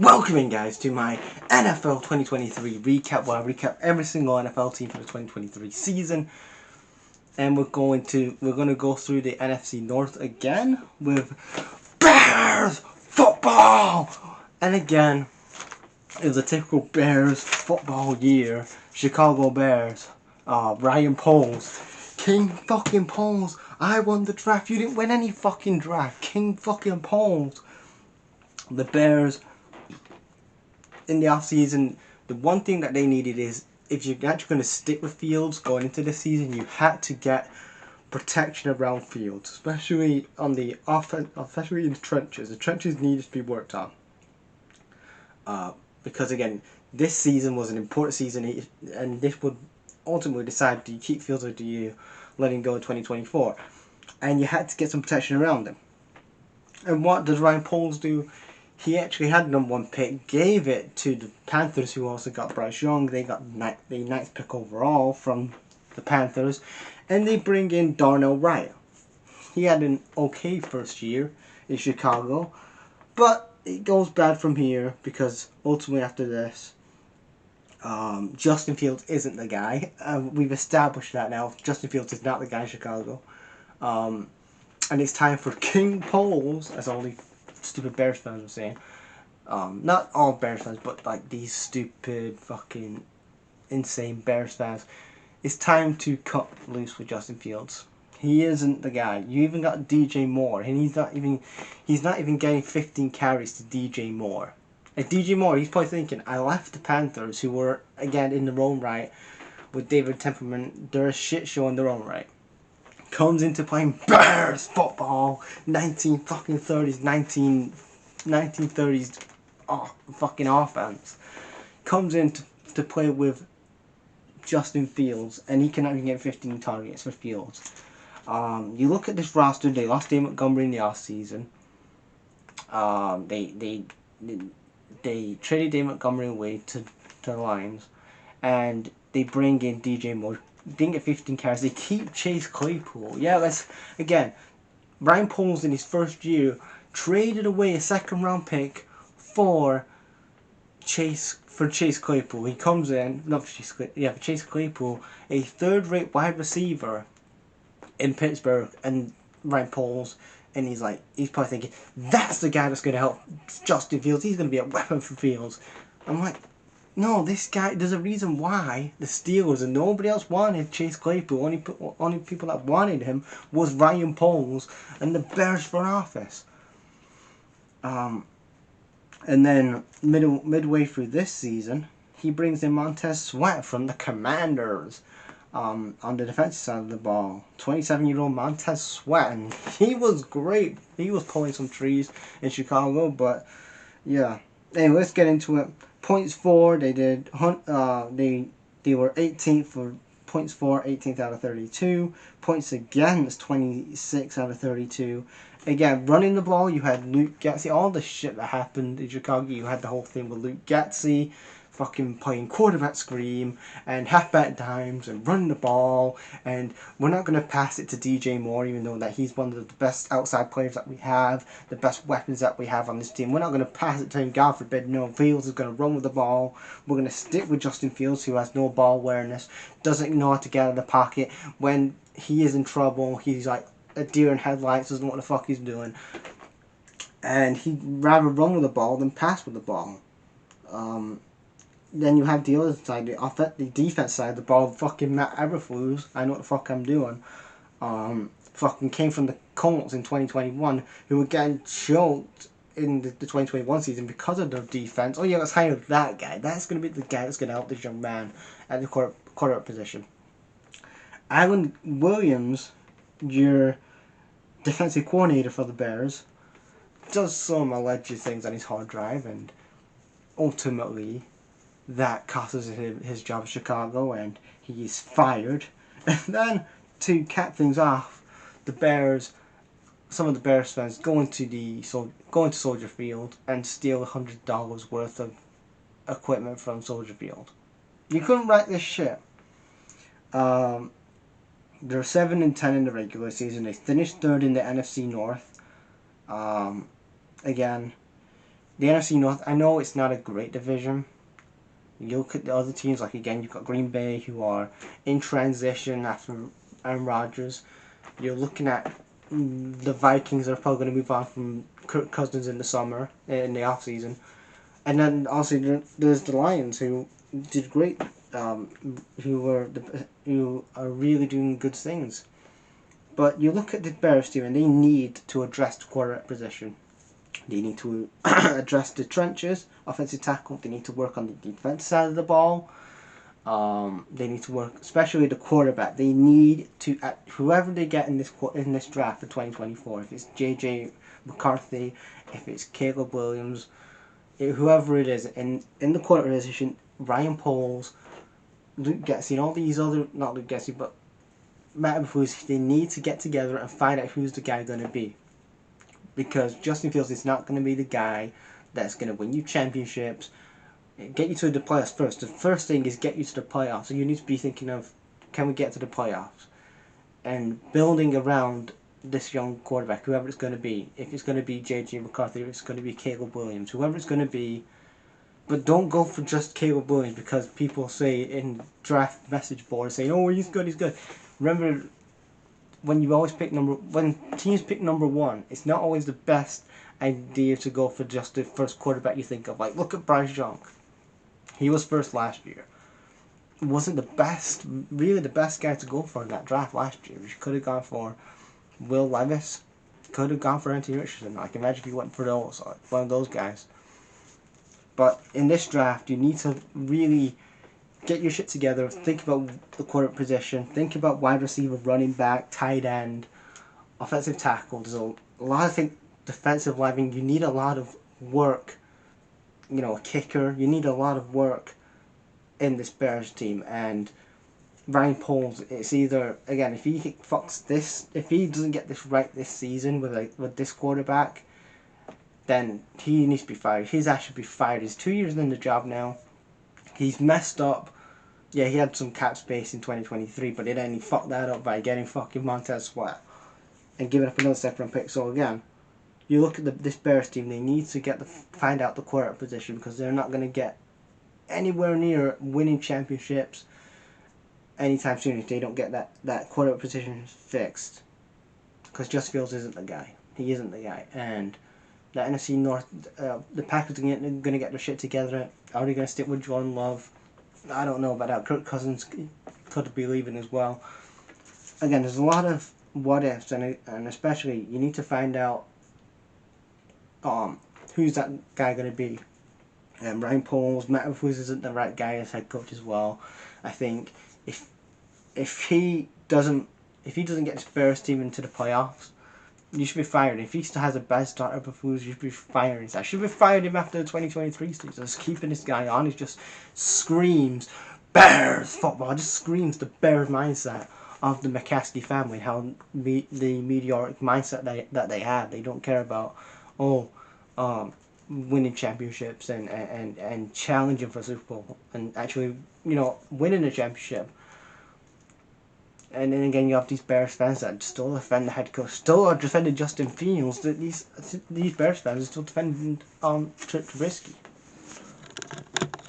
Welcome in, guys, to my NFL 2023 recap, where I recap every single NFL team for the 2023 season. And we're gonna go through the NFC North again with Bears football. And again, it was a typical Bears football year. Chicago Bears. Ryan Poles. King fucking Poles. I won the draft. You didn't win any fucking draft. King fucking Poles. The Bears, in the offseason, the one thing that they needed is, if you're actually going to stick with Fields going into the season, you had to get protection around Fields, especially on the offense, especially in the trenches. The trenches needed to be worked on. Because again, this season was an important season, and this would ultimately decide, do you keep Fields or do you let him go in 2024? And you had to get some protection around him. And what does Ryan Poles do? He actually had the number 1 pick, gave it to the Panthers, who also got Bryce Young. They got the 9th pick overall from the Panthers, and they bring in Darnell Wright. He had an okay first year in Chicago, but it goes bad from here because ultimately after this, Justin Fields isn't the guy. We've established that now. Justin Fields is not the guy in Chicago. And it's time for King Poles, as all the stupid Bears fans were saying. Not all Bears fans, but like these stupid, fucking, insane Bears fans. It's time to cut loose with Justin Fields. He isn't the guy. You even got DJ Moore, and he's not even getting 15 carries to DJ Moore. And DJ Moore, he's probably thinking, I left the Panthers, who were again in their own right with David Temperman. They're a shit show in their own right. Comes into playing Bears football, 1930s fucking offense. Comes in to play with Justin Fields, and he cannot even get 15 targets for Fields. You look at this roster. They lost Dave Montgomery in the offseason. They traded Dave Montgomery away to the Lions, and they bring in DJ Moore. Didn't get 15 carries. They keep Chase Claypool. Yeah, again, Ryan Poles in his first year traded away a 2nd round pick for Chase Claypool. He comes in, for Chase Claypool, a 3rd-rate wide receiver in Pittsburgh, and Ryan Poles, and he's probably thinking, that's the guy that's going to help Justin Fields. He's going to be a weapon for Fields. I'm like, no, this guy, there's a reason why the Steelers and nobody else wanted Chase Claypool. Only people that wanted him was Ryan Poles and the Bears front office. And then midway through this season, he brings in Montez Sweat from the Commanders on the defensive side of the ball. 27-year-old Montez Sweat, and he was great. He was pulling some trees in Chicago, but yeah. Anyway, let's get into it. Points for, they were 18th for points for, 18th out of 32. Points against, 26 out of 32. Again, running the ball, you had Luke Getsy. All the shit that happened in Chicago, you had the whole thing with Luke Getsy fucking playing quarterback scream and halfback dimes and running the ball, and we're not going to pass it to DJ Moore, even though that he's one of the best outside players that we have, the best weapons that we have on this team. We're not going to pass it to him. God forbid. No, Fields is going to run with the ball. We're going to stick with Justin Fields, who has no ball awareness, doesn't know how to get out of the pocket. When he is in trouble, he's like a deer in headlights, doesn't know what the fuck he's doing, and he'd rather run with the ball than pass with the ball. Then you have the other side, the defense side of the ball. Fucking Matt Eberflus, I know what the fuck I'm doing. Fucking came from the Colts in 2021, who again choked in the 2021 season because of their defense. Oh yeah, let's hire that guy. That's going to be the guy that's going to help this young man at the quarterback position. Alan Williams, your defensive coordinator for the Bears, does some alleged things on his hard drive, and ultimately that costs him his job in Chicago, and he is fired. And then, to cap things off, some of the Bears fans go into Soldier Field and steal $100 worth of equipment from Soldier Field. You couldn't write this shit. They're 7-10 in the regular season. They finished 3rd in the NFC North. Again, The NFC North, I know it's not a great division. You look at the other teams, like again, you've got Green Bay, who are in transition after Aaron Rodgers. You're looking at the Vikings are probably going to move on from Kirk Cousins in the summer, in the off season. And then also there's the Lions, who did great, who are really doing good things. But you look at the Bears team, and they need to address the quarterback position. They need to address the trenches, offensive tackle. They need to work on the defense side of the ball. They need to work, especially the quarterback. They need to, whoever they get in this draft for 2024, if it's J.J. McCarthy, if it's Caleb Williams, whoever it is, in the quarterback position, Ryan Poles, Luke Getsy, and all these other, not Luke Getsy, but Matt Eberflus, they need to get together and find out who's the guy going to be. Because Justin Fields is not going to be the guy that's going to win you championships, get you to the playoffs first. The first thing is get you to the playoffs. So you need to be thinking of, can we get to the playoffs? And building around this young quarterback, whoever it's going to be. If it's going to be J.J. McCarthy, if it's going to be Caleb Williams, whoever it's going to be. But don't go for just Caleb Williams, because people say in draft message boards saying, oh, he's good, he's good. Remember, when teams pick number one, it's not always the best idea to go for just the first quarterback you think of. Like, look at Bryce Young. He was first last year. Wasn't really the best guy to go for in that draft last year. You could have gone for Will Levis. Could have gone for Anthony Richardson. I can imagine if you went for one of those guys. But in this draft, you need to really get your shit together. Think about the quarterback position. Think about wide receiver, running back, tight end, offensive tackle. There's a lot of things. Defensive lineman. You need a lot of work. A kicker. You need a lot of work in this Bears team. And Ryan Poles, it's either, again, if he doesn't get this right this season with this quarterback, then he needs to be fired. He's actually be fired. He's 2 years in the job now. He's messed up. Yeah, he had some cap space in 2023, but then he fucked that up by getting fucking Montez Sweat and giving up another second-round pick. So again, you look at this Bears team, they need to find out the quarterback position, because they're not going to get anywhere near winning championships anytime soon if they don't get that quarterback position fixed. Because Justin Fields isn't the guy. He isn't the guy. And the NFC North, the Packers are going to get their shit together. Are they going to stick with Jordan Love? I don't know about that. Kirk Cousins could be leaving as well. Again, there's a lot of what ifs, and especially you need to find out who's that guy going to be. Ryan Poles, Matt Eberflus isn't the right guy as head coach as well. I think if he doesn't get his Bears team into the playoffs, you should be fired. If he still has a bad start at Eberflus, you should be firing. I should be fired him after the 2023 season. Just keeping this guy on, he just screams Bears football. Just screams the Bears mindset of the McCaskey family. How the meteoric mindset that they have. They don't care about winning championships and challenging for Super Bowl and actually winning a championship. And then again, you have these Bears fans that still defend the head coach, still are defending Justin Fields. These Bears fans are still defending Trubisky.